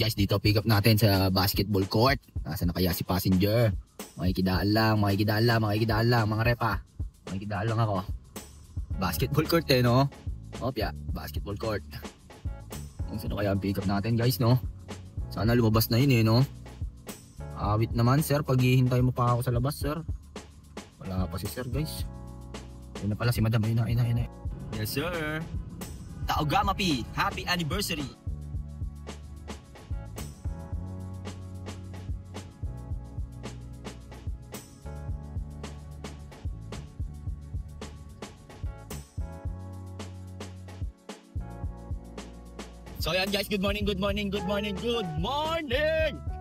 Guys, dito pick up natin sa basketball court. Nasaan na kaya si passenger? Makikidaan lang mga repa. Makikidaan lang ako. Basketball court no? Opya, basketball court. Kung sino kaya ang pick up natin guys no? Sana lumabas na yun no? Awit naman sir, paghihintay mo pa ako sa labas sir. Wala pa si sir guys. Ayun na pala si madam, ayun na. Yes sir. Taogama P, happy anniversary. So yan guys, good morning.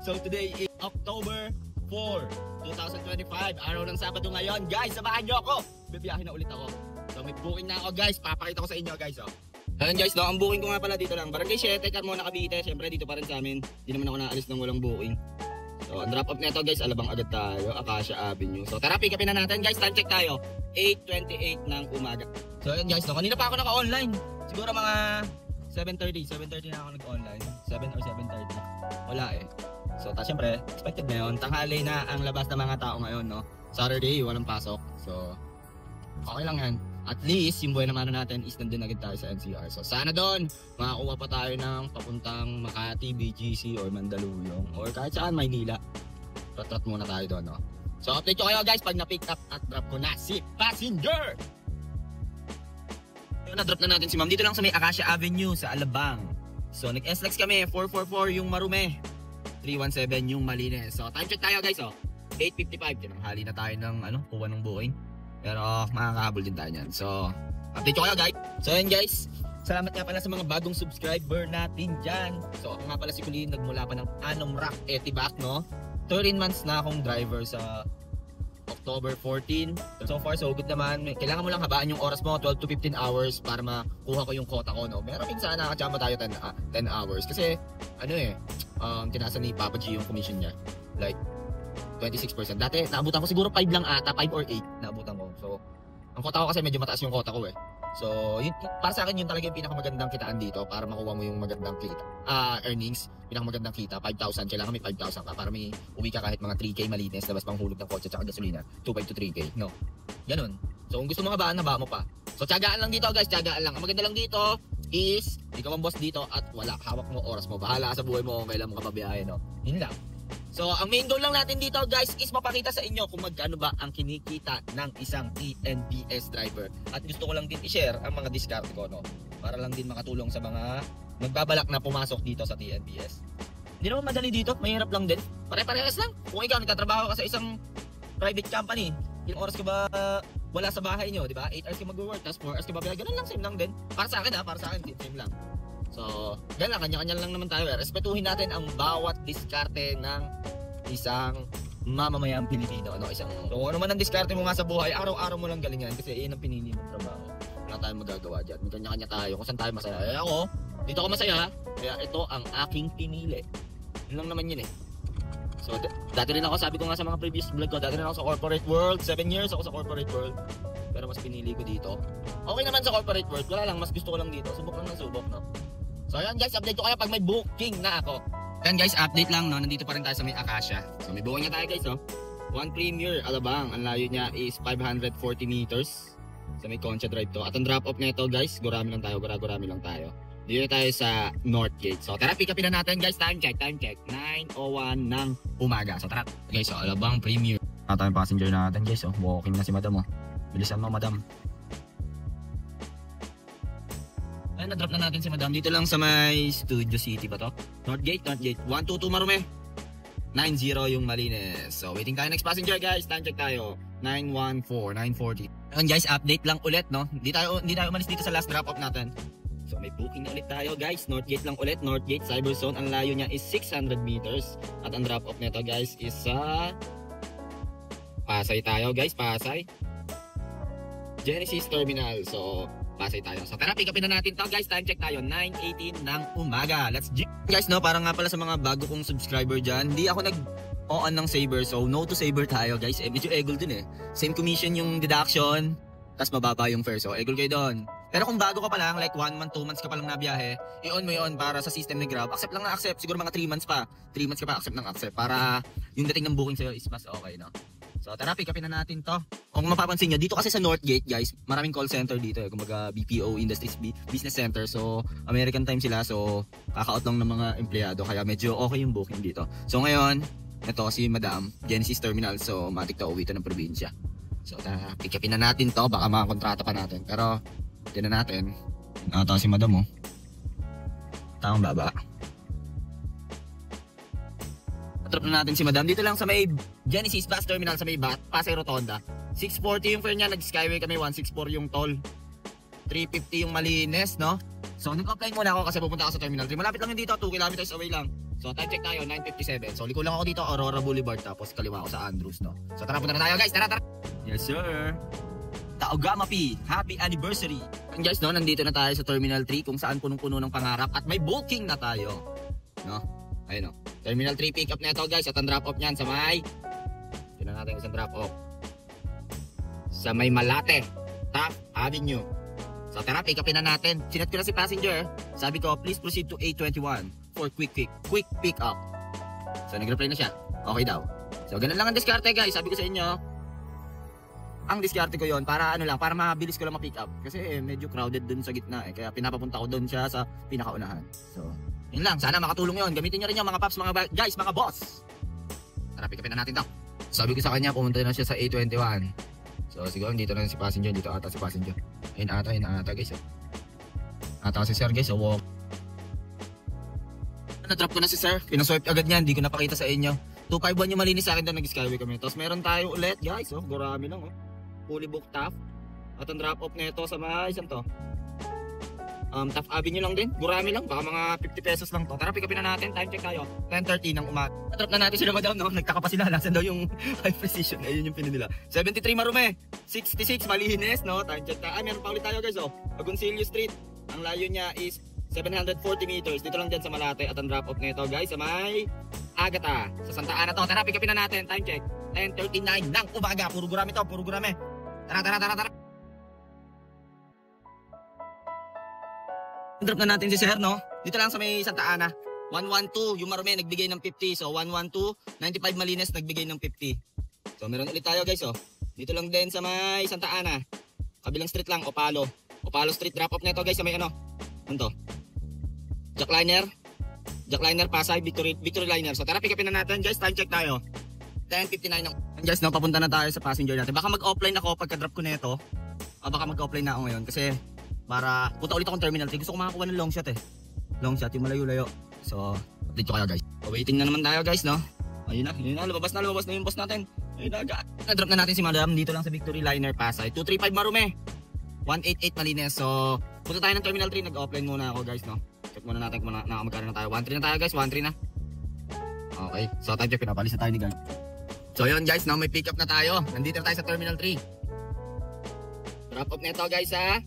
So today is October 4, 2025, araw ng Sabado ngayon. Guys, samahan nyo ako. Bibiyahin na ulit ako. So may booking na ako guys, papakita ko sa inyo guys. Ayan guys, ang booking ko nga pala dito lang. Barangay 7, Carmona, Cavite. Siyempre dito pa rin sa amin. Hindi naman ako naalis ng walang booking. So ang drop off nito guys, Alabang agad tayo, Acacia Avenue. So tara, pick upin na natin guys, time check tayo. 8:28 ng umaga. So ayan guys, kanina pa ako naka-online. Siguro mga 7:30 na ako nag-online. 7 or 7:30. Wala eh. So syempre, expected na yun. Tanghali na ang labas ng mga tao ngayon, no? Saturday, walang pasok. So, okay lang yan. At least, yung buhay naman natin is nandun agad tayo sa NCR. So, sana doon, makakuha pa tayo ng papuntang Makati, BGC, or Mandaluyong. Or kahit saan, Maynila. Trot muna tayo doon, no? So, update ko kayo guys pag na-pick up at drop ko na si passenger! Na-drop na natin si ma'am dito lang sa may Acacia Avenue sa Alabang. So nag-SLEX kami, 444 yung Marume, 317 yung Malines. So time check tayo guys 8:55. Tinanghali na tayo ng kuha ng booking. Pero makakahabol din tayo niyan. So update ko kayo guys. So yan guys, salamat nga pala sa mga bagong subscriber natin dyan. So ako nga pala si Kulin, nagmula pa ng Anom Rock Etibac, no? 13 months na akong driver sa October 14. So far so good naman. Kailangan mo lang habaan yung oras mo, 12 to 15 hours para makuha ko yung quota ko, no? Pero minsan nakachamba tayo 10 hours kasi tinasan ni Papa G yung commission niya. Like 26%. Dati naabutan ko siguro 5 lang ata, 5 or 8 naabutan ko. So ang quota ko kasi medyo mataas yung quota ko eh. So yun, para sa akin yun talaga yung pinakamagandang kitaan dito para makuha mo yung magandang kita. Earnings, pinakamagandang kita, 5,000. Kailangan may 5,000 ka para may uwi ka kahit mga 3K malinis, labas pang hulog ng kotse at gasolina, 2.5 to 3K, no? Ganun. So kung gusto mo habaan mo pa. So tiyagaan lang dito guys, tiyagaan lang. Ang maganda lang dito is, ikaw ang boss dito at wala, hawak mo oras mo. Bahala sa buhay mo kung kailan mo ka pabiyahe, no? Yun lang. So, ang main goal lang natin dito guys is mapakita sa inyo kung magkano ba ang kinikita ng isang TNBS driver. At gusto ko lang din i-share ang mga discard ko, no? Para lang din makatulong sa mga magbabalak na pumasok dito sa TNBS. Hindi naman madali dito, mahirap lang din. Pare-parehas lang. Kung ikaw nagtatrabaho ka sa isang private company, ilang oras ka ba wala sa bahay nyo, di ba? 8 hours ka mag-work, tapos 4 hours ka ba? Ganun lang, same lang din. Para sa akin, same lang. So, yan lang, kanya-kanya lang naman tayo. Respetuhin natin ang bawat diskarte ng isang mamamayang Pilipino. Kung ano man ang diskarte mo nga sa buhay, araw-araw mo lang galingan kasi yun ang pinili mong trabaho. Wala tayong magagawa dyan. May kanya-kanya tayo kung saan tayo masaya. Ako, dito ako masaya, kaya ito ang aking pinili. Yun lang naman yun eh. So, dati rin ako, sabi ko nga sa mga previous vlog ko, dati rin ako sa corporate world. 7 years ako sa corporate world. Pero mas pinili ko dito. Okay naman sa corporate world, wala lang, mas gusto ko lang dito. Subok lang ng subok, no? So ayan guys, update ko kayo pag may booking na ako. Ayan guys, update lang, no? Nandito pa rin tayo sa may Acacia. So may booking na tayo guys, no? One Premier, Alabang. Ang layo niya is 540 meters. Sa may Concha Drive to. At ang drop off nito guys, gurami lang tayo. Dito tayo sa North Gate. So tara, pick upin na natin guys. Time check. 9:01 ng umaga. So tara. Okay, so Alabang Premier. Tayong passenger natin guys, oh. Walking na si madam, oh. Bilisan mo madam. Ayun, na-drop na natin si madam. Dito lang sa may Studio City ba to? North Gate. 122 Marume. 90 yung Malines. So waiting tayo next passenger guys. Time check tayo. 9:14, 9:40. Ayun guys, update lang ulit, no? Hindi tayo umalis dito sa last drop off natin. So may booking na ulit tayo guys. North Gate lang ulit. North Gate Cyber Zone. Ang layo niya is 600 meters. At ang drop off nito guys is sa Pasay tayo guys. Pasay Genesis Terminal. So Pasay tayo. So tara, pick upin na natin to guys. Time check tayo, 9:18 ng umaga. Let's go. Guys, no, parang nga pala sa mga bago kong subscriber dyan, hindi ako nag-on ng Saver. So no to Saver tayo guys. Medyo egol dun eh. Same commission yung deduction, tas mababa yung fare. So egol kayo doon. Pero kung bago ka pa lang, like 1 month, 2 months ka pa lang nabiyahe, i-on mo yun para sa system ni Grab. Accept lang na accept, siguro mga 3 months pa. 3 months ka pa, accept ng accept para yung dating ng booking sa'yo is mas okay, no? So tara, pick upin na natin to. Kung mapapansin nyo, dito kasi sa Northgate guys, maraming call center dito kumbaga BPO, Industries Business Center. So American time sila, so kaka-out lang ng mga empleyado, kaya medyo okay yung booking dito. So ngayon, ito si Madam, Genesis Terminal, so matik to uwi to ng probinsya. So tara, pick upin na natin to, baka makakontrata pa natin. Pero tignan natin, ito si Madam tamang baba. Drop na natin si Madam dito lang sa may Genesis Bus Terminal sa may Pasay Rotonda. 640 yung fare niya, nag-Skyway kami, 164 yung toll. 350 yung Malines, no? So nag-offline muna ako kasi pupunta ako sa Terminal 3. Malapit lang yun dito, 2 kilometers away lang. So time check tayo, 9:57. So liko lang ako dito, Aurora Boulevard, tapos kaliwa ako sa Andrews, no? So tara, punta na tayo guys, tara! Yes sir! Taogama P, happy anniversary! And guys, no, nandito na tayo sa Terminal 3 kung saan punong-puno ng pangarap at may booking na tayo, no? Ayun, no? Terminal 3 pick up na ito guys, at ang drop off niyan sa may tignan natin isang drop off sa may Malate Taft Avenue. So tara, pick upin na natin. Sinat ko na si passenger, sabi ko please proceed to A21 for quick pick up. So nag-reply na siya, okay daw. So ganun lang ang diskarte guys, sabi ko sa inyo. Ang diskarte ko yon para ano lang, para mabilis ko lang ma-pick up kasi medyo crowded dun sa gitna kaya pinapapunta ko dun siya sa pinakaunahan. So yun lang, sana makatulong yun. Gamitin nyo rin yung mga paps, mga guys, mga boss. Tara, pick upin na natin to. Sabi ko sa kanya, pumunta na siya sa A21. So siguro dito na si passenger, dito ata si passenger. Ayun ata guys. Ata si sir guys, walk. Na-drop ko na si sir, pinaswipe agad niya, hindi ko napakita sa inyo. 251 yung malinis sa akin doon, nag-Skyway kami. Tapos meron tayo ulit guys, gurami lang fully booked Taft. At ang drop off nito sa mga isang to. Taft Avenue lang din, gurami lang, baka mga 50 pesos lang to. Tara, pick upin na natin, time check tayo, 10:30 ng umaga. Drop na natin sila Madam, no? Nagtaka pa sila, nasan daw yung high precision, ayun yung pinin nila. 73 Marume, 66 Malines, no? Time check tayo, meron pa ulit tayo guys, Agoncillo Street, ang layo niya is 740 meters, dito lang dyan sa Malate. At ang drop off nito guys, sa may Agata, sa Santa Ana to. Tara, pick upin na natin, time check, 10:39 ng umaga, puro gurami to, puro gurami. Tara. Drop na natin si sir, no? Dito lang sa may Santa Ana. 112, yung Marume nagbigay ng 50. So 112, 95 Malines nagbigay ng 50. So meron ulit tayo guys, Dito lang din sa may Santa Ana. Kabilang street lang, Opalo Street, drop off nito guys sa may ano to? Jackliner Pasay, Victory Liner. So tara, pick upin na natin guys, time check tayo. 10:59 ng guys, no, papunta na tayo sa passenger natin. Baka mag-offline ako pagka-drop ko nito. Baka mag-offline na ako ngayon kasi para punta ulit akong Terminal 3. Gusto ko makakuha ng long shot Long shot, yung malayo-layo. So, update ko kayo guys. So, waiting na naman tayo guys, no? Ayun na, lumabas na yung boss natin. Ayun na, na-drop na natin si Madam dito lang sa Victory Liner Pasay. 235 Marume, 188 Malines. So, punta tayo ng Terminal 3. Nag-offline muna ako guys, no? Check muna natin kung magkano na tayo. 1-3 na tayo guys, 1-3 na. Okay, so time check, pinapalis na tayo ni guys. So yun guys, now may pick up na tayo. Nandito na tayo sa Terminal 3. Drop off nito guys sa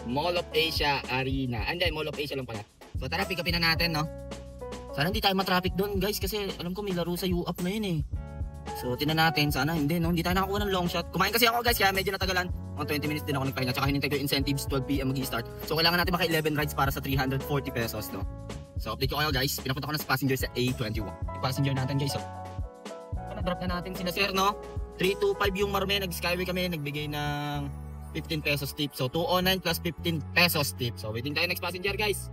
Mall of Asia Arena. Andiyan, Mall of Asia lang pala. So tara, pick upin na natin, no? Sana hindi tayo ma-traffic doon guys kasi alam ko may laro sa UP na yun So tingnan natin, sana hindi, no? Hindi tayo nakakuha ng long shot. Kumain kasi ako guys, kaya medyo natagalan. Mga 20 minutes din ako nagpahinga. Tsaka hinintay ko yung incentives, 12 PM mag-i-start. So kailangan natin maka 11 rides para sa 340 pesos, no? So update ko kayo guys, pinapunta ko na sa passenger sa A21. Yung passenger natin guys, na-drop na natin sila sir, no? 325 yung Marume, nag-Skyway kami, nagbigay ng 15 pesos tip. So 209 plus 15 pesos tip. So waiting tayo next passenger guys.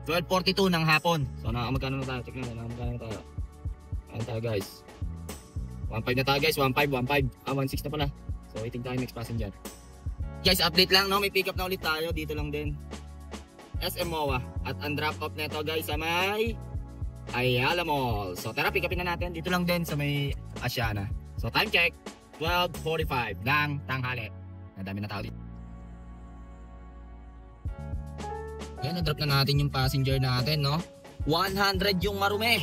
12:42 ng hapon. So magkano na tayo? Check na magkano na tayo. Ano tayo guys? 1.5 na tayo guys, 1.5. 1.6 na pala. So waiting tayo next passenger. Guys, update lang, no? May pick up na ulit tayo. Dito lang din. SM MOA. At ang drop off nito guys sa may Ayala Mall. So tara, pick upin na natin. Dito lang din sa may Asiana. So time check, 12:45 ng tanghali. Nadami na tao dito. Yan, na-drop na natin yung passenger natin, no? 100 yung Marume,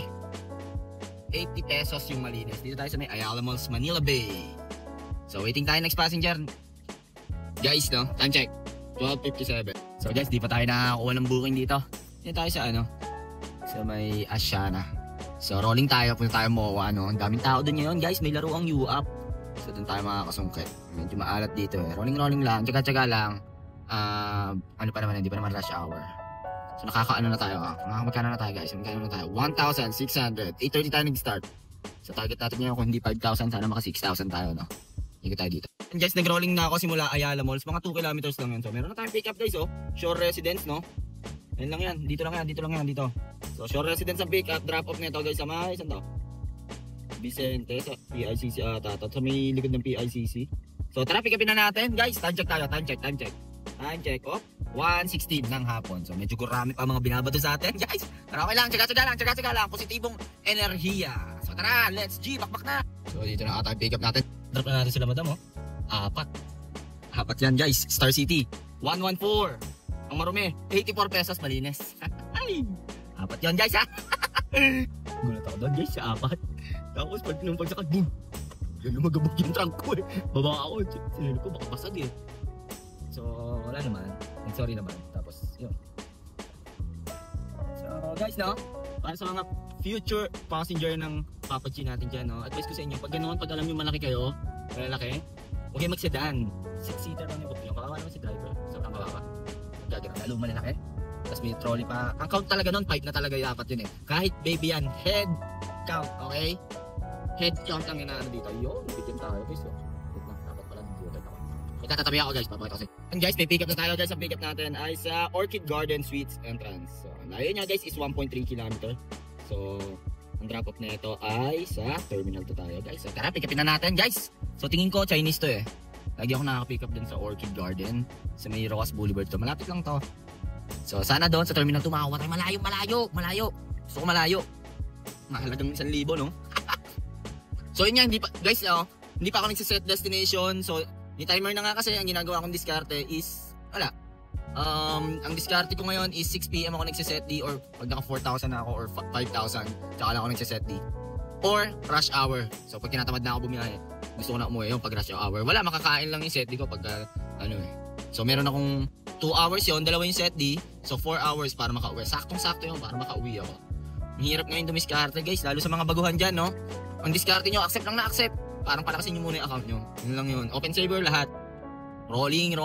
80 pesos yung Malines. Dito tayo sa may Ayala Malls, Manila Bay. So waiting tayo next passenger guys, no? Time check, 12:57. So guys, di pa tayo nakakuha ng booking dito. Dito tayo sa ano, sa may Asiana. So rolling tayo, punta tayo MOA, no? Ang daming tao dun ngayon guys, may laro ang UAP. So dun tayo makakasungkit. Medyo maalat dito Rolling lang, tsaga-tsaga lang. Ano pa naman, hindi pa naman rush hour. So nakakaano na tayo, magkano na tayo guys, magkano na tayo, 1,600, 8:30 tayo nag-start. So target natin ngayon kung hindi 5,000, sana maka 6,000 tayo, no? Ikot tayo dito. And guys, nag-rolling na ako simula Ayala Malls, mga 2 kilometers lang yun. So meron na tayong pick up guys, oh. Shore Residence, no? Yan lang yan, dito lang yan, dito. So Shore Residence ang pick up, drop off nito guys sa may, saan to? Vicente, sa PICC ata, sa may likod ng PICC. So tara, pick upin na natin guys, time check tayo, time check, oh. 1:16 ng hapon. So medyo gurami pa mga binabato sa atin, guys. Pero okay lang, tsaga lang, positibong enerhiya. So tara, let's G, bakbak na. So dito na ata yung pick up natin. Drop na natin sila madam, oh. Apat yan guys, Star City 114. Ang marumi, 84 pesos, malinis. Ay, apat yan guys, ha. Gulat ako doon guys, sa apat. Tapos pag sakad, boom, lumagabog yung trunk ko, eh. Baba ako, sinilo ko, baka basag, eh. So wala naman, sorry naman. Tapos yun. So guys, no, para sa mga future passenger ng Papa G natin dyan, no, advice ko sa inyo, pag ganoon, pag alam nyo malaki kayo, malalaki, huwag kayo mag-sedan. 6-seater lang yung book nyo, kawawa naman si driver, sobrang kawawa. Gagawin, lalo malalaki. Tapos may trolley pa. Ang count talaga nun, 5 na talaga dapat yun, eh. Kahit baby yan, head count, okay? Head count lang inaano dito. Yun, bigyan tayo guys, no. Dapat pala dito tayo. Magtatabi ako guys, papakita kasi. And guys, may pick up na tayo guys. Ang pick up natin ay sa Orchid Garden Suites entrance. So, layo niya guys is 1.3 km. So, ang drop off na ito ay sa Terminal 2 tayo guys. So, tara, pick upin na natin guys. So, tingin ko Chinese to, eh. Lagi ako nakaka-pick up din sa Orchid Garden. Sa may Rocas Boulevard to. Malapit lang to. So, sana doon sa Terminal 2 makakuha tayo. Malayo. Gusto ko malayo. Mahalagang 1,000, no? So, yun nga, hindi pa, guys, hindi pa ako nagsiset destination. So, ni timer na nga kasi ang ginagawa kong diskarte is wala. Ang diskarte ko ngayon is 6 PM ako nagsiset D, or pag naka 4,000 na ako or 5,000 tsaka lang ako nagsiset D, or rush hour. So pag tinatamad na ako bumiyahe, gusto ko na umuwi yung pag rush hour. Wala, makakain lang yung set D ko pag So meron akong 2 hours yon, dalawa yung set D. So 4 hours para makauwi. Saktong-sakto yun para makauwi ako. Mahirap ngayon dumiskarte guys, lalo sa mga baguhan dyan, no? Ang diskarte nyo, accept lang na accept. Parang palakasin nyo muna yung account nyo. Yun lang yun. Open saver lahat. Rolling.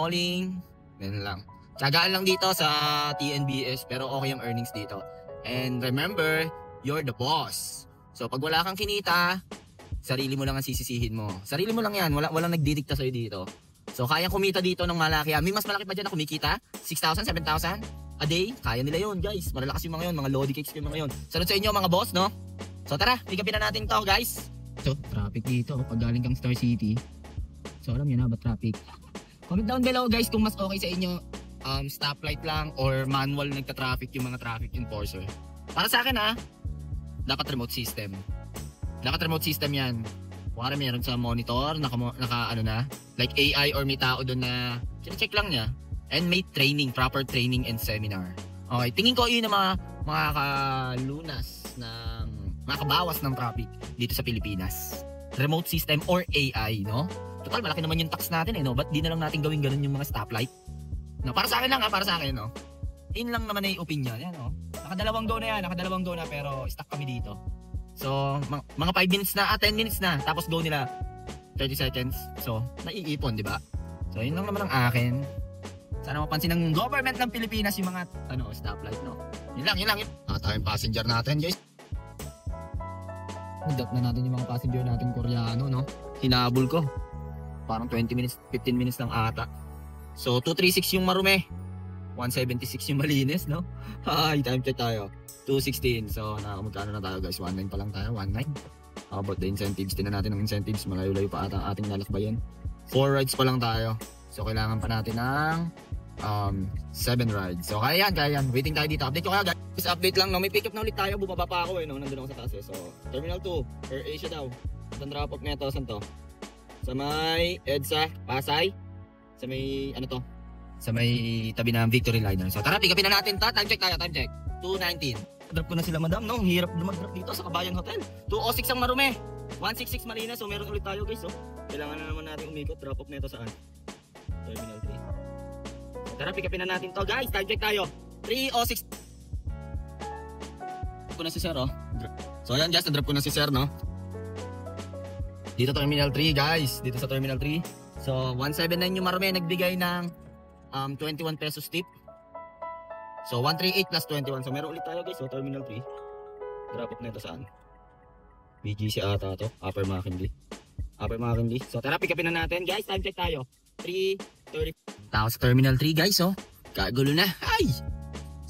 Ganun lang. Tsagaan lang dito sa TNBS, pero okay yung earnings dito. And remember, you're the boss. So pag wala kang kinita, sarili mo lang ang sisisihin mo. Sarili mo lang yan. Walang nagdidikta sa'yo dito. So kayang kumita dito ng malaki. May mas malaki pa dyan na kumikita. 6,000, 7,000 a day. Kaya nila yun guys. Malalakas yung mga yun. Mga lodi cakes yung mga yun. Salud sa inyo mga boss, no? So tara, pick upin na natin to guys. So, traffic dito pag galing kang Star City. So, alam nyo na ba traffic? Comment down below guys kung mas okay sa inyo stoplight lang or manual nagta-traffic yung mga traffic enforcer. Para sa akin dapat remote system. Dapat remote system yan. Kung meron sa monitor, naka ano na, like AI or may tao doon na check lang niya. And may training, proper training and seminar. Okay, tingin ko yun na makakalunas ng makabawas ng traffic dito sa Pilipinas. Remote system or AI, no? Total, malaki naman yung tax natin, eh, no? Ba't di na lang natin gawin ganun yung mga stoplight? No, para sa akin lang, para sa akin, no? In lang naman ay opinion, yan, no? Nakadalawang go na, pero stuck kami dito. So, mga 5 minutes na, 10 minutes na, tapos go nila 30 seconds. So, naiipon, di ba? So, yun lang naman ang akin. Sana mapansin ng government ng Pilipinas yung mga, stoplight, no? Yun lang. Tayong passenger natin, guys. Nag-drop na natin yung mga passenger natin Koreano, no? Hinabol ko. Parang 20 minutes, 15 minutes lang ata. So, 236 yung marumi. 176 yung malinis, no? Hi, time check tayo. 216. So, magkano na tayo guys? 19 pa lang tayo, 19. How about the incentives? Tinan natin ang incentives. Malayo-layo pa ata ang ating lalakbayan. 4 rides pa lang tayo. So, kailangan pa natin ng 7 rides. So, kaya yan. Waiting tayo dito. Update ko kaya guys. Update lang, no? May pick up na ulit tayo. Bumaba pa ako, no? Nandun ako sa taas, eh. So, Terminal 2, Air Asia daw. Saan drop off nito? Saan to? Sa may EDSA, Pasay. Sa may, sa may tabi ng Victory Liner. So, tara, pick upin na natin to. Time check tayo, time check. 2:19. Drop ko na sila, madam, no? Hirap dumag-drop dito sa Kabayan Hotel. 206 ang marumi. 166 Malinas. So, meron ulit tayo, guys, oh. Kailangan na naman natin umikot. Drop off nito saan? Terminal 3. So, tara, pick upin na natin to, guys. Time check tayo. 3:06. Ko na si Sir, oh. So ayan guys, na-drop ko na si Sir, no? Dito Terminal 3 guys, dito sa Terminal 3. So 179 yung marumi nagbigay ng 21 pesos tip. So 138 plus 21. So meron ulit tayo guys. So Terminal 3. Drop off na ito saan? BGC ata to. Upper McKinley. So tara, pick upin na natin guys. Time check tayo. 3:30. Tao sa Terminal 3 guys, oh. Kagulo na. Ay!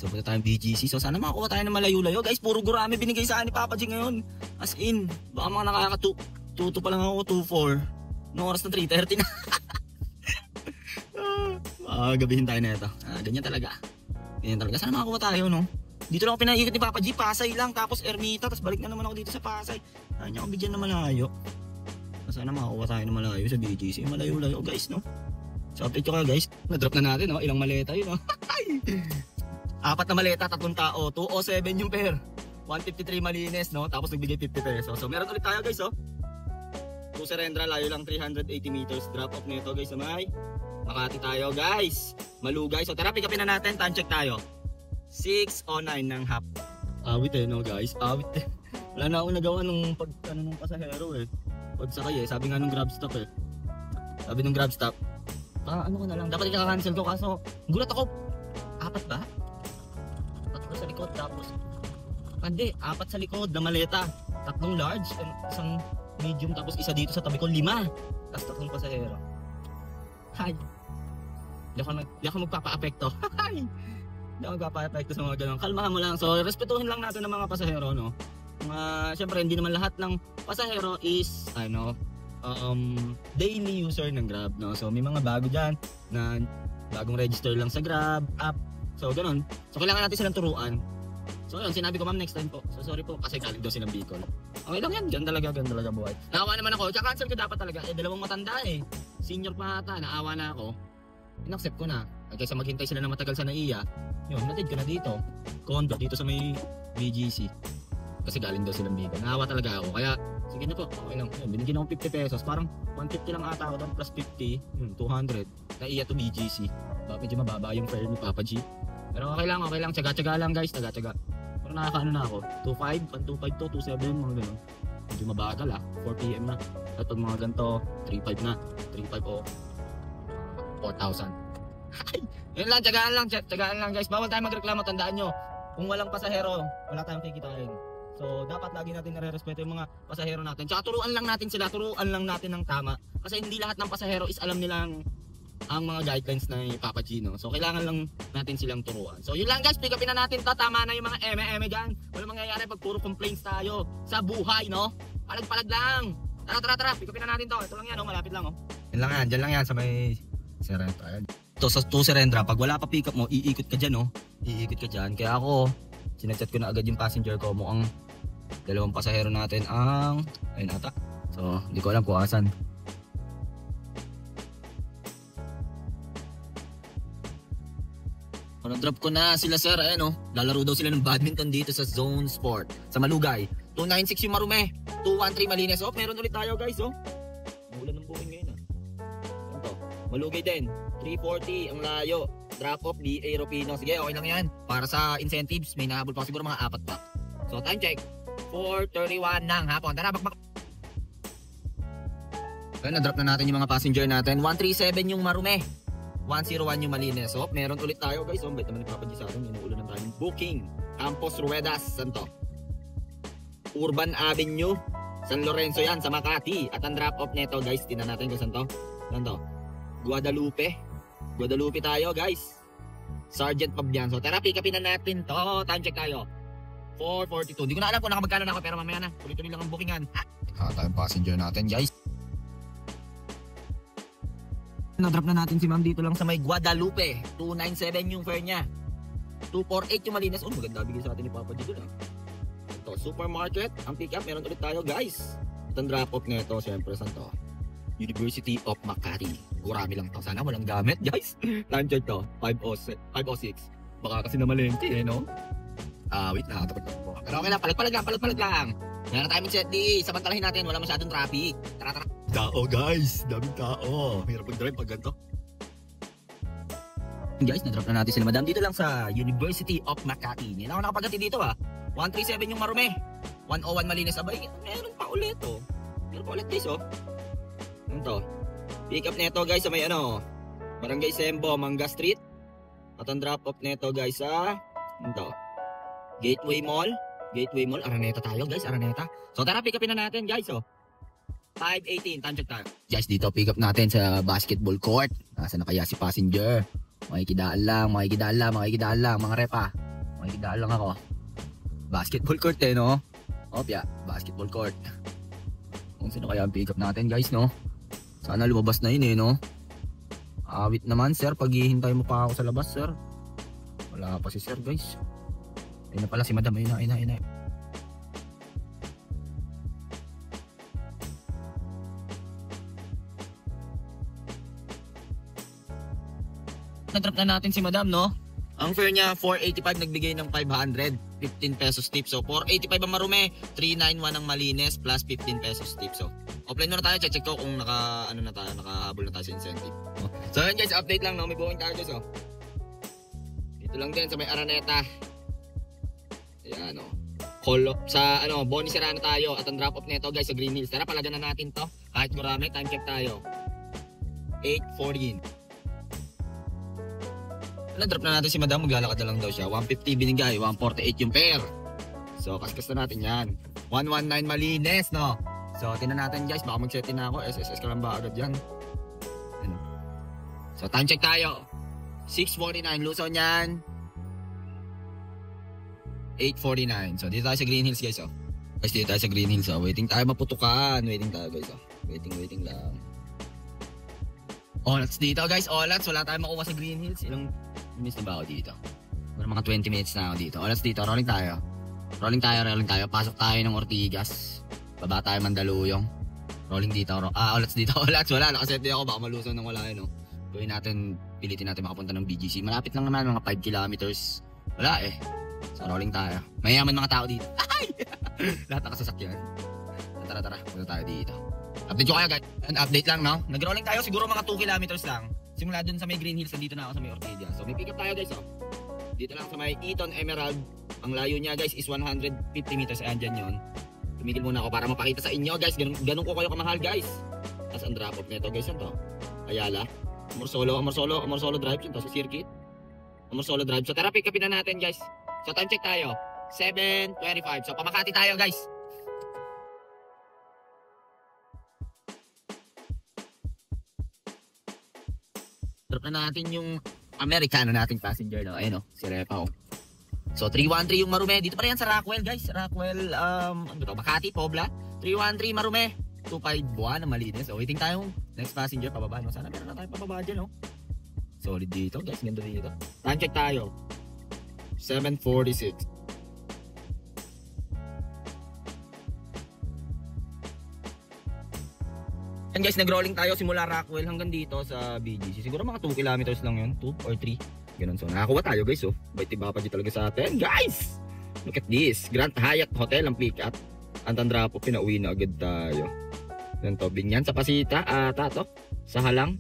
So punta tayong BGC. So sana makakuha tayo ng malayo-layo guys. Puro gurami binigay sa akin ni Papa G ngayon. As in, baka mga nakaka-2 pa lang ako, 2-4. Noong oras na 3:30 na. Gabihin tayo na ito. Ganyan talaga. Sana makakuha tayo, no? Dito lang ako pinaikot ni Papa G. Pasay lang, tapos Ermita, tapos balik na naman ako dito sa Pasay. Ayaw niya ako bigyan na malayo. Sana makakuha tayo ng malayo sa BGC. Malayo-layo guys, no? So update ko ka guys. Na-drop na natin, no? Ilang maleta yun, no? 4 na maleta, 3 tao. 207 yung pair. 153 malinis, no? Tapos nagbigay 50 pesos. So meron ulit tayo guys, oh. To Serendra, layo lang 380 meters. Drop off nito guys sa may Makati tayo guys. Malugay. So tara, pick upin na natin. Time check tayo. 6:09 ng hap. Awit no guys. Awit Wala na akong nagawa nung nung pasahero Pagsakay Sabi nga nung grab stop Sabi nung grab stop. Ano ko na lang. Dapat i-cancel ko kaso gulat ako. 4 ba? 4 sa likod tapos. Hindi, 4 sa likod na maleta. 3 large and isang medium tapos isa dito sa tabi ko 5. Tapos 3 pasahero. Hay. Di ako magpapa-apekto. Di ako magpapa-apekto sa mga ganun. Kalmahan mo lang. So, respetuhin lang natin ng mga pasahero, no? Siyempre, hindi naman lahat ng pasahero is, daily user ng Grab, no? So, may mga bago dyan na bagong register lang sa Grab app. So, ganun. So, kailangan natin silang turuan. So, yun, sinabi ko, ma'am, next time po. So, sorry po, kasi galing daw silang Bicol. Okay lang yan. Gan talaga buhay. Naawa naman ako. Cancel ko dapat talaga. Dalawang matanda Senior pa ata. Naawa na ako. In-accept ko na. Kaysa maghintay sila na matagal sa NAIA, yun, natid ko na dito. Condo, dito sa may BGC. Kasi galing daw silang Bicol. Naawa talaga ako. Kaya, sige na po. Okay lang. Yun, binigyan ako 50 pesos. Parang 150 lang ata ako doon. Plus 50. 200. NAIA to BGC. Medyo mababa yung fare ni Papa G. Pero okay lang. Tsaga-tsaga lang guys. Tsaga-tsaga. Pero nakakaano na ako. 2.5, 1.25 to, 2.7, mga gano'n. Medyo mabagal 4 PM na. At pag mga ganito, 3.5 na. 3.5 o 4,000. Yun lang, tsagaan lang guys. Bawal tayo magreklamo, tandaan nyo. Kung walang pasahero, wala tayong kikitain. So, dapat lagi natin nare-respeto yung mga pasahero natin. Tsaka turuan lang natin sila, turuan lang natin ng tama. Kasi hindi lahat ng pasahero is alam nilang ang mga guidelines ng Papa Gino. So, kailangan lang natin silang turuan. So, yun lang guys, pick upin na natin to. Tama na yung mga eme-eme dyan. Walang mangyayari pag puro complaints tayo sa buhay, no? Palag-palag lang. Tara, pick upin na natin to. Ito lang yan, malapit lang, Yan lang yan, dyan lang yan sa may Serendra. Ito sa Serendra, pag wala pa pick up mo, iikot ka dyan, Iikot ka dyan. Kaya ako, sinachat ko na agad yung passenger ko. Mukhang 2 pasahero natin ang ayun ata. So, hindi ko alam kung asan. Drop ko na sila sir, lalaro daw sila ng badminton dito sa Zone Sport sa Malugay. 296 yung Marume, 213 Malines. Meron ulit tayo guys, Ulan ng buhay ngayon Ito, Malugay din, 340 ang layo. Drop off BA Ropino. Sige, okay lang yan. Para sa incentives, may nahabol pa siguro mga 4 pa. So time check, 4:31 ng hapon. Tara, bakbak. Okay, na-drop na natin yung mga passenger natin. 137 yung Marume, 101 yung Malines. So, meron ulit tayo guys. Bait naman ni Papa G sa atin. Inuulan na tayo ng booking. Campos Ruedas, Santo. Urban Avenue, San Lorenzo yan, sa Makati. At ang drop off nito guys, tingnan natin kung saan to. Guadalupe tayo guys. Sergeant Pabian. So, tara, pick upin na natin to. Time check tayo. 4:42. Hindi ko na alam kung nakamagkano na ako, pero mamaya na. Tuloy-tuloy lang ang bookingan. Tayong passenger natin guys. Na-drop na natin si ma'am dito lang sa may Guadalupe. 297 yung fare niya. 248 yung Malines. Maganda bigay sa atin ni Papa G doon Ito, supermarket. Ang pick up, meron ulit tayo guys. At ang drop off nito, siyempre saan to? University of Makati. Gurami lang to. Sana walang gamit guys. Time check to, 5:06. Baka kasi namalengke no? Wait na, tapos po. Pero okay lang, palag lang. Meron na tayo mag-set di. Samantalahin natin, wala masyadong traffic. Tara. Tao guys, daming tao. Hirap mag-drive pag ganito. Guys, na-drop na natin sila madam dito lang sa University of Makati. Hindi na ako nakapagati dito 137 yung Marume, 101 Malines. Abay, meron pa ulit Meron pa ulit guys Ito. Pick up neto guys sa may Barangay Sembo, Manga Street. At ang drop off nito guys sa Gateway Mall. Araneta tayo guys, Araneta. So tara, pick upin na natin guys. 5:18, time check tayo. Guys, dito pick up natin sa basketball court. Nasaan na kaya si passenger? Makikidaan lang mga repa. Makikidaan lang ako. Basketball court no? Opya, basketball court. Kung sino kaya ang pick up natin guys, no? Sana lumabas na yun no? Awit naman sir, paghihintay mo pa ako sa labas sir. Wala pa si sir guys. Ayun na pala si madam, ayun na. Na-drop na natin si madam, no? Ang fare niya 485, nagbigay ng 500, 15 pesos tip. So 485 ang Marume, 391 ang Malines plus 15 pesos tip. So offline muna tayo, check ko kung nakahabol na tayo sa incentive. So yun guys, update lang, no? May booking tayo guys, dito lang din sa may Araneta. Ayan, sa Boni Serrano tayo at ang drop off nito guys sa Green Hills. Tara, palagan na natin to. Kahit marami, time check tayo. 8:14. Na-drop na natin si madam, maglalakad na lang daw siya. 150 binigay, 148 yung pair. So, kaskas na natin yan. 119 Malines, no? So, tinan natin guys, baka mag-set na ako. SSS ka lang ba agad yan? So, time check tayo. 6:49, Luzon yan. 8:49. So, dito tayo sa Green Hills guys, Guys, dito tayo sa Green Hills, Waiting tayo maputukan. Waiting tayo guys, Waiting lang. Olats dito guys, Olats. Wala tayong makuha sa Green Hills. Ilang minutes na ba ako dito? Mga 20 minutes na ako dito. Olats dito, rolling tayo. Pasok tayo ng Ortigas. Baba tayo Mandaluyong. Rolling dito. Olats dito, Olats. Wala, nakaset din ako. Baka malusaw nang wala yun, Gawin natin, pilitin natin makapunta ng BGC. Malapit lang naman, mga 5 kilometers. Wala So rolling tayo. Mayaman mga tao dito. Ay! Lahat nakasasakyan. Tara, punta tayo dito. Update ko kayo guys. Update lang, no? Nag-rolling tayo siguro mga 2 kilometers lang. Simula dun sa may Green Hills, dito na ako sa may Ortigas. So may pick up tayo guys, Dito lang sa may Eton Emerald. Ang layo niya guys is 150 meters. Ayan dyan yun. Tumigil muna ako para mapakita sa inyo guys. Ganun ko kayo kamahal guys. Tapos ang drop off nito guys, ito. Ayala. Amorsolo Drive. Ito sa circuit. Amorsolo Drive. So tara, pick upin na natin guys. So time check tayo. 7:25. So pamakati tayo guys. Drop na natin yung Americano nating passenger, no? Ayun, si Repa, So 313 yung Marume. Dito pa rin yan sa Rockwell guys. Rockwell, Makati, Pobla. 313 Marume. 251 na Malines. So waiting tayo next passenger pababa, no? Sana meron na tayo pababa dyan, Solid dito guys, ganda dito. Time check tayo. 7:46. And guys, nag-rolling tayo simula Rockwell hanggang dito sa BGC. Siguro mga 2 kilometers lang yun, 2 or 3. Ganun. So nakakuha tayo guys, Bait iba pa talaga sa atin, guys. Look at this. Grand Hyatt Hotel ang pick up. Ang drop off, pinauwi na agad tayo. Ganito, Binyan sa Pasita, to. Sa Halang.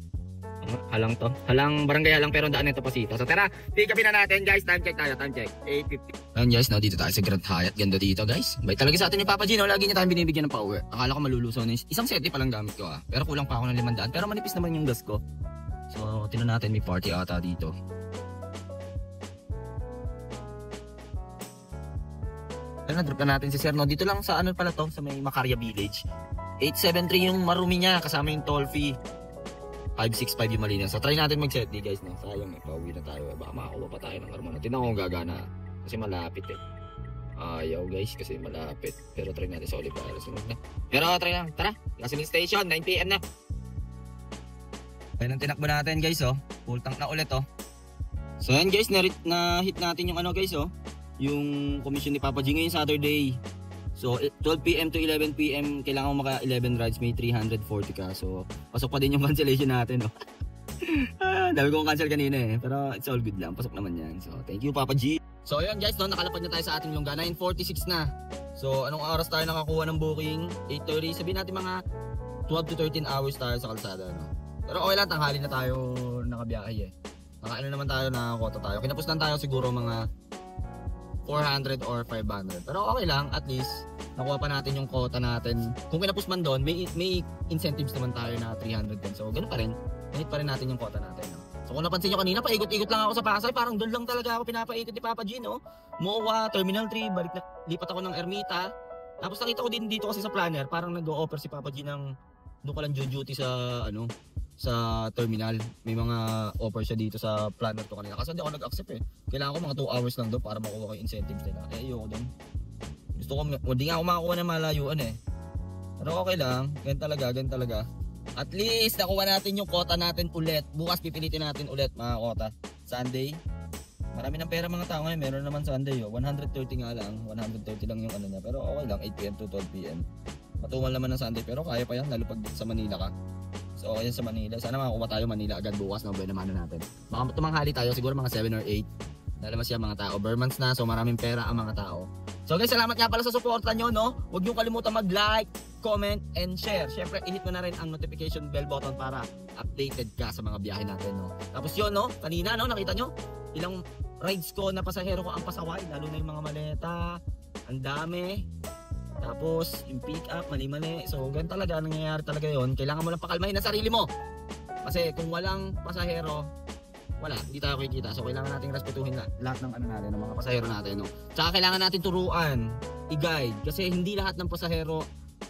Barangay Halang, pero daan nito Pasita. So tara, pick upin na natin guys. Time check tayo, 8:50. Ayan guys, dito tayo sa Grand Hyatt. Ganda dito guys. Bait talaga sa atin ni Papa Gino. Lagi niya tayong binibigyan ng power. Akala ko malulusaw na isang seti pa lang gamit ko, Pero kulang pa ako ng 500. Pero manipis naman yung gas ko. So tinan natin, may party ata dito. Na-drop na natin si Sir, Dito lang sa pala to, sa may Macarya Village. 873 yung Marumi niya, kasama yung toll fee. 565 yung Malines. So try natin mag-set di guys, Sayang, pauwi na tayo. Baka makakuha pa tayo ng Carmona. Tingnan ko kung gagana. Kasi malapit Ayaw guys, kasi malapit. Pero try natin sa Olivares. Pero try lang. Tara, gasoline station, 9 PM na. Ayan ang tinakbo natin guys, Full tank na ulit, So yan guys, na-hit natin yung guys, yung commission ni Papa G ngayong Saturday. So 12 PM to 11 PM kailangan mo maka 11 rides, may 340 ka. So pasok pa din yung cancellation natin, Dami kong cancel kanina pero it's all good lang, pasok naman yan. So thank you Papa G. So ayun guys, nakalapad na tayo sa ating lungga, 9:46 na. So anong oras tayo nakakuha ng booking? 8:30, sabihin natin mga 12 to 13 hours tayo sa kalsada, Pero okay lang, tanghali na tayo nakabiyahe Nakaano naman tayo, nakakota tayo. Kinapos lang tayo siguro mga 400 or 500. Pero okay lang, at least nakuha pa natin yung quota natin. Kung kinapos man doon, may incentives naman tayo na 300 din. So, ganun pa rin. Nahit pa rin natin yung quota natin. So kung napansin nyo kanina, paikot-ikot lang ako sa Pasay. Parang doon lang talaga ako pinapaikot ni Papa G, no? MOA, Terminal 3, lipat ako ng Ermita. Tapos nakita ko din dito kasi sa planner, parang nag-o-offer si Papa G ng doon ko lang duty sa sa terminal. May mga offer siya dito sa planner to kanina. Kasi hindi ako nag-accept eh. Kailangan ko mga 2 hours lang doon para makuha ko yung incentives nila. Eh, ayoko doon. Gusto ko, hindi nga ako makakuha ng malayuan eh. Pero okay lang, ganyan talaga. At least nakuha natin yung quota natin ulit. Bukas pipilitin natin ulit mga quota. Sunday. Marami ng pera mga tao ngayon. Meron naman Sunday 130 nga lang. 130 lang yung ano niya. Pero okay lang, 8 PM to 12 PM. Matumal naman ng Sunday pero kaya pa yan lalo pag sa Manila ka. So okay yan sa Manila. Sana makakuha tayo Manila agad bukas na buwan naman natin. Baka tumanghali tayo siguro mga 7 or 8. Lalabas yan mga tao. Bermans na so maraming pera ang mga tao. So guys, salamat nga pala sa suporta nyo, no? Huwag nyo kalimutan mag-like, comment, and share. Syempre, i-hit mo na rin ang notification bell button para updated ka sa mga biyahe natin, no? Tapos yun, no? Kanina, no? Nakita nyo? Ilang rides ko na pasahero ko ang pasaway. Lalo na yung mga maleta. Ang dami. Tapos, yung pick up, mali-mali. So, ganun talaga. Nangyayari talaga yun. Kailangan mo lang pakalmahin ang sarili mo. Kasi kung walang pasahero, wala, hindi tayo kikita. So kailangan nating respetuhin lahat ng ano natin, ng mga pasahero natin, no. Tsaka kailangan natin turuan, i-guide kasi hindi lahat ng pasahero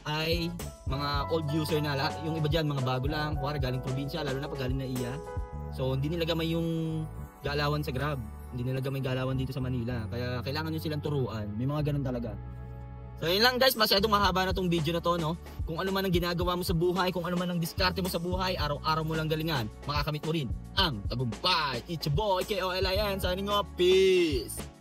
ay mga old user na. Yung iba diyan mga bago lang, kuwari galing probinsya, lalo na pag galing na iya. So hindi nila gamay yung galawan sa Grab. Hindi nila gamay galawan dito sa Manila. Kaya kailangan niyo silang turuan. May mga ganun talaga. So yun lang guys, masyadong mahaba na tong video na to, no? Kung ano man ang ginagawa mo sa buhay, kung ano man ang diskarte mo sa buhay, araw-araw mo lang galingan, makakamit mo rin ang tagumpay. It's your boy, KOLIN, signing off, peace!